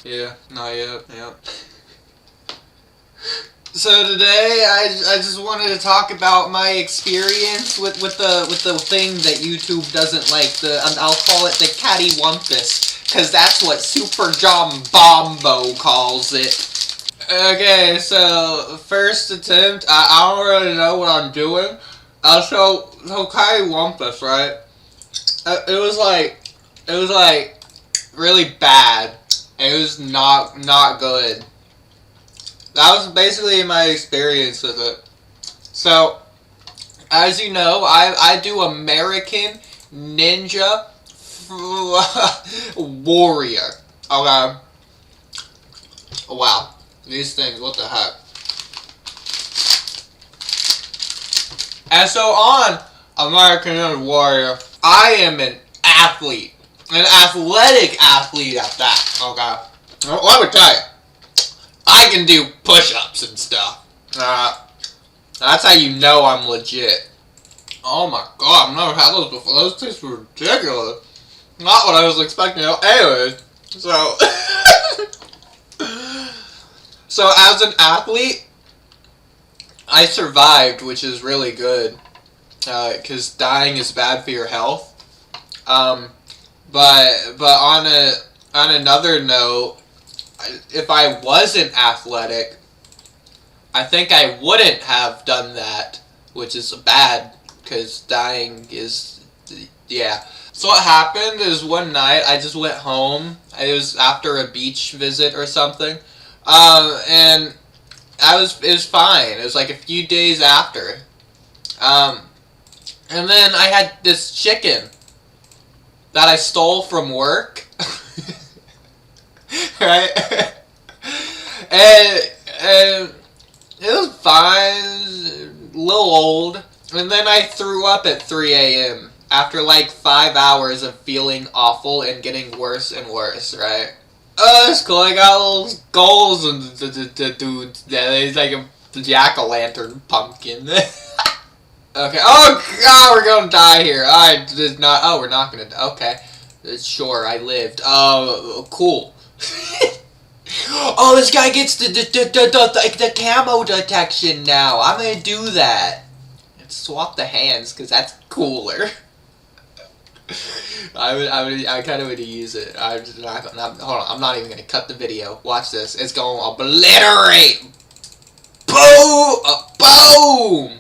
Yeah, not yet. Yep. So today, I just wanted to talk about my experience with the thing that YouTube doesn't like. I'll call it the cattywampus, because that's what Super John Bombo calls it. Okay, so first attempt. I don't really know what I'm doing. So cattywampus, right? It was like really bad. It was not good. That was basically my experience with it. So, as you know, I do American Ninja Warrior. Okay. Wow. These things, what the heck? And so on American Ninja Warrior, I am an athlete. An athletic athlete at that. Okay. Let me tell you. I can do push-ups and stuff. That's how you know I'm legit. Oh my god, I've never had those before. Those things were ridiculous. Not what I was expecting. Anyways, so... So as an athlete, I survived, which is really good. Because dying is bad for your health. But on another note, if I wasn't athletic, I think I wouldn't have done that, which is bad, because dying is, yeah. So what happened is one night I just went home. It was after a beach visit or something, and it was fine. It was like a few days after, and then I had this chicken that I stole from work. Right? and it was fine, a little old, and then I threw up at 3 a.m. after like 5 hours of feeling awful and getting worse and worse, right? Oh, that's cool, I got little skulls and the dude, yeah, he's like a jack-o'-lantern pumpkin. Okay, oh god, we're gonna die here. We're not gonna die, okay. Sure, I lived. Cool. Oh, this guy gets the camo detection now. I'm gonna do that. Let's swap the hands, because that's cooler. I kind of would use it. Hold on, I'm not even gonna cut the video. Watch this. It's gonna obliterate. Boom! Boom!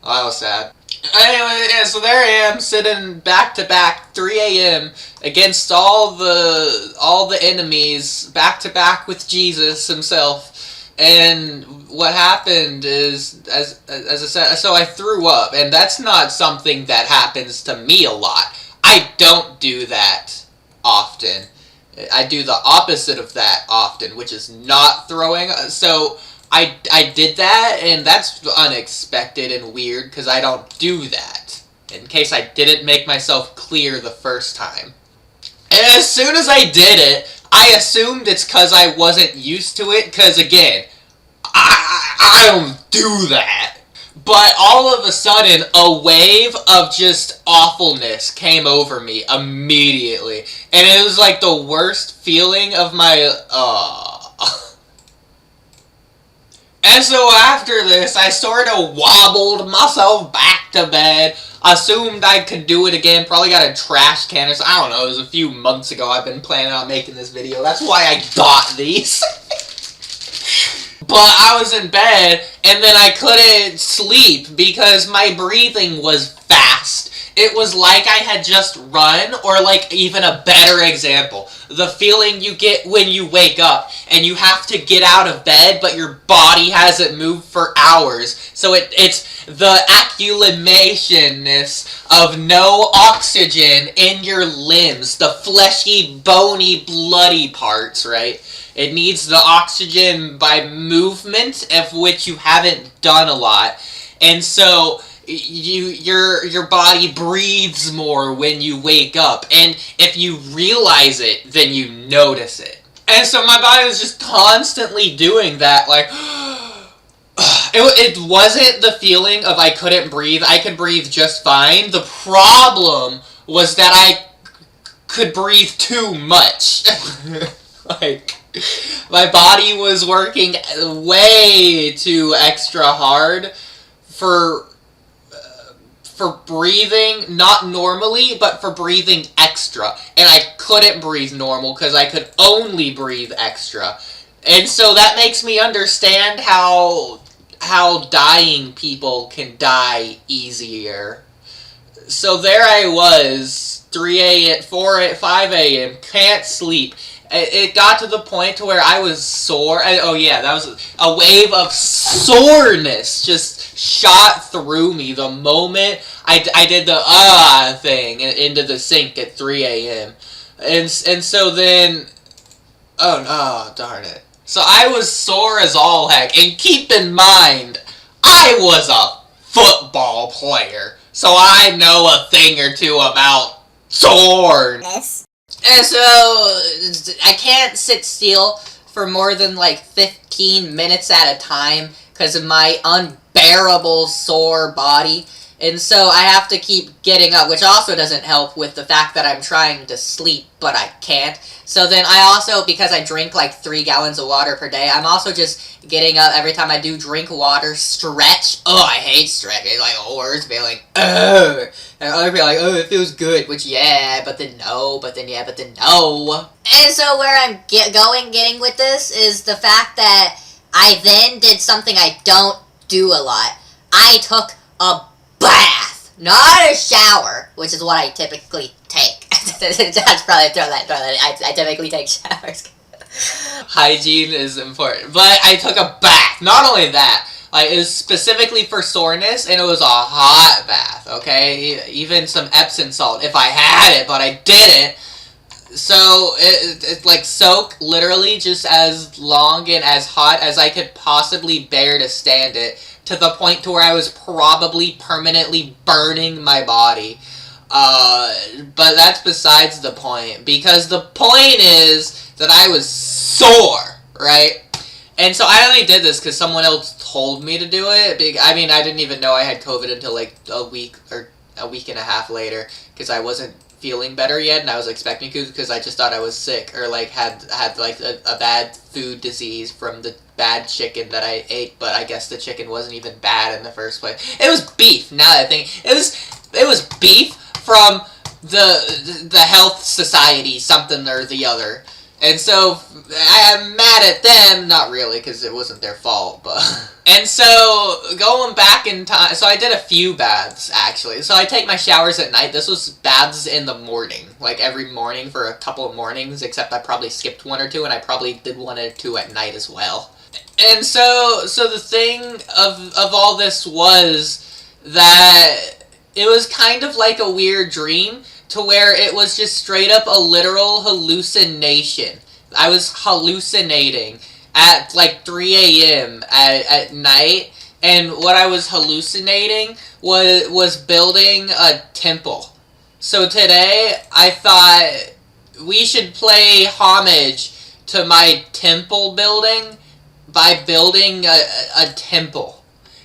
Oh, that was sad. Anyway, yeah, so there I am, sitting back to back, 3 a.m. against all the enemies, back to back with Jesus himself. And what happened is, as I said, so I threw up, and that's not something that happens to me a lot. I don't do that often. I do the opposite of that often, which is not throwing. So I did that, and that's unexpected and weird, because I don't do that. In case I didn't make myself clear the first time. And as soon as I did it, I assumed it's because I wasn't used to it, because again, I don't do that. But all of a sudden, a wave of just awfulness came over me immediately. And it was like the worst feeling of my, And so after this, I sort of wobbled myself back to bed, assumed I could do it again, probably got a trash can or something. I don't know, it was a few months ago I've been planning on making this video. That's why I got these. But I was in bed, and then I couldn't sleep because my breathing was fast. It was like I had just run, or like even a better example. The feeling you get when you wake up and you have to get out of bed, but your body hasn't moved for hours. So it's the accumulationness of no oxygen in your limbs, the fleshy, bony, bloody parts, right? It needs the oxygen by movement, of which you haven't done a lot. And so your body breathes more when you wake up, and if you realize it, then you notice it. And so my body was just constantly doing that, like, it wasn't the feeling of I couldn't breathe. I could breathe just fine. The problem was that I could breathe too much. Like, my body was working way too extra hard for breathing, not normally, but for breathing extra. And I couldn't breathe normal because I could only breathe extra. And so that makes me understand how dying people can die easier. So there I was, 3 a.m., 5 a.m., can't sleep. It got to the point to where I was sore. Oh yeah, that was a wave of soreness just shot through me the moment I did the thing into the sink at 3 a.m. And so then, oh darn it. So I was sore as all heck, and keep in mind, I was a football player, so I know a thing or two about soreness. And so, I can't sit still for more than like 15 minutes at a time because of my unbearable sore body. And so I have to keep getting up, which also doesn't help with the fact that I'm trying to sleep, but I can't. So then I also, because I drink like 3 gallons of water per day, I'm also just getting up every time I do drink water, stretch. Oh, I hate stretching. Like, words be like, ugh. And other people are like, oh, it feels good. Which, yeah, but then no, but then yeah, but then no. And so where I'm getting with this is the fact that I then did something I don't do a lot. I took a bath, not a shower, which is what I typically take. That's probably throw that. I typically take showers. Hygiene is important, but I took a bath. Not only that, like, it was specifically for soreness, and it was a hot bath. Okay, even some Epsom salt if I had it, but I didn't. So it like soak literally just as long and as hot as I could possibly bear to stand it, to the point to where I was probably permanently burning my body. But that's besides the point, because the point is that I was sore, right? And so I only did this because someone else told me to do it. I mean, I didn't even know I had COVID until like a week and a half later, because I wasn't feeling better yet, and I was expecting to, because I just thought I was sick, or like had like a bad food disease from the bad chicken that I ate, but I guess the chicken wasn't even bad in the first place. It was beef. Now that I think, it was beef from the health society, something or the other. And so I am mad at them, not really, because it wasn't their fault, but... And so, going back in time, so I did a few baths, actually. So I take my showers at night. This was baths in the morning, like every morning for a couple of mornings, except I probably skipped 1 or 2, and I probably did 1 or 2 at night as well. And so the thing of all this was that it was kind of like a weird dream, to where it was just straight up a literal hallucination. I was hallucinating at like 3 a.m. at night, and what I was hallucinating was building a temple. So today, I thought we should play homage to my temple building by building a temple.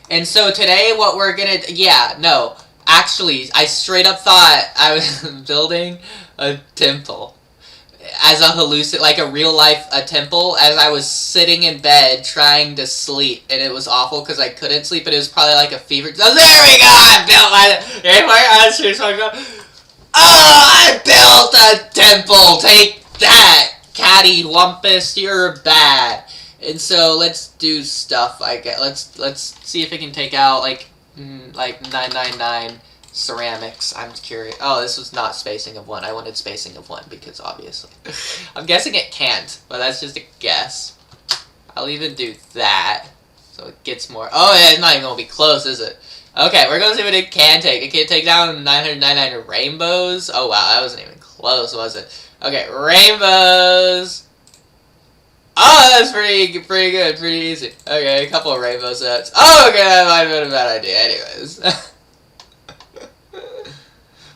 And so today, what we're gonna... Yeah, no. Actually, I straight up thought I was building a temple. As a like a real life temple, as I was sitting in bed trying to sleep. And it was awful because I couldn't sleep, but it was probably like a fever. Oh, there we go! I built a temple! Take that, cattywampus, you're bad. And so let's do stuff. Let's see if we can take out like 999 ceramics. I'm curious. Oh, this was not spacing of 1. I wanted spacing of 1 because obviously. I'm guessing it can't, but that's just a guess. I'll even do that, so it gets more. Oh, yeah, it's not even gonna be close, is it? Okay, we're gonna see what it can take. It can take down 999 rainbows. Oh wow, that wasn't even close, was it? Okay, rainbows. Oh, that's pretty good, pretty easy. Okay, a couple of rainbow sets. Oh, okay, that might have been a bad idea anyways.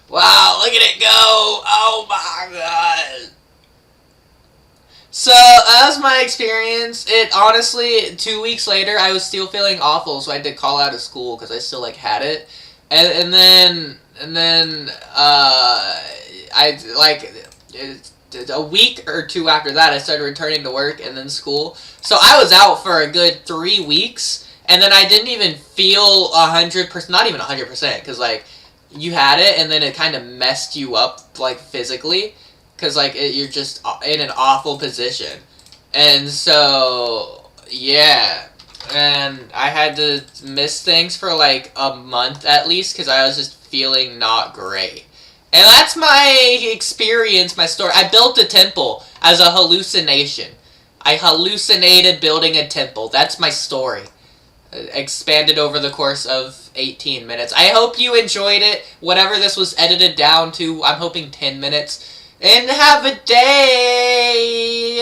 Wow, look at it go! Oh my god! So, that was my experience. It, honestly, 2 weeks later, I was still feeling awful, so I had to call out of school, because I still, like, had it. And then, I, like... a week or two after that, I started returning to work and then school. So I was out for a good 3 weeks, and then I didn't even feel 100%, not even 100%, because, like, you had it, and then it kind of messed you up, like, physically, because, like, you're just in an awful position. And so, yeah, and I had to miss things for, like, a month at least, because I was just feeling not great. And that's my experience, my story. I built a temple as a hallucination. I hallucinated building a temple. That's my story. Expanded over the course of 18 minutes. I hope you enjoyed it. Whatever this was edited down to, I'm hoping 10 minutes. And have a day.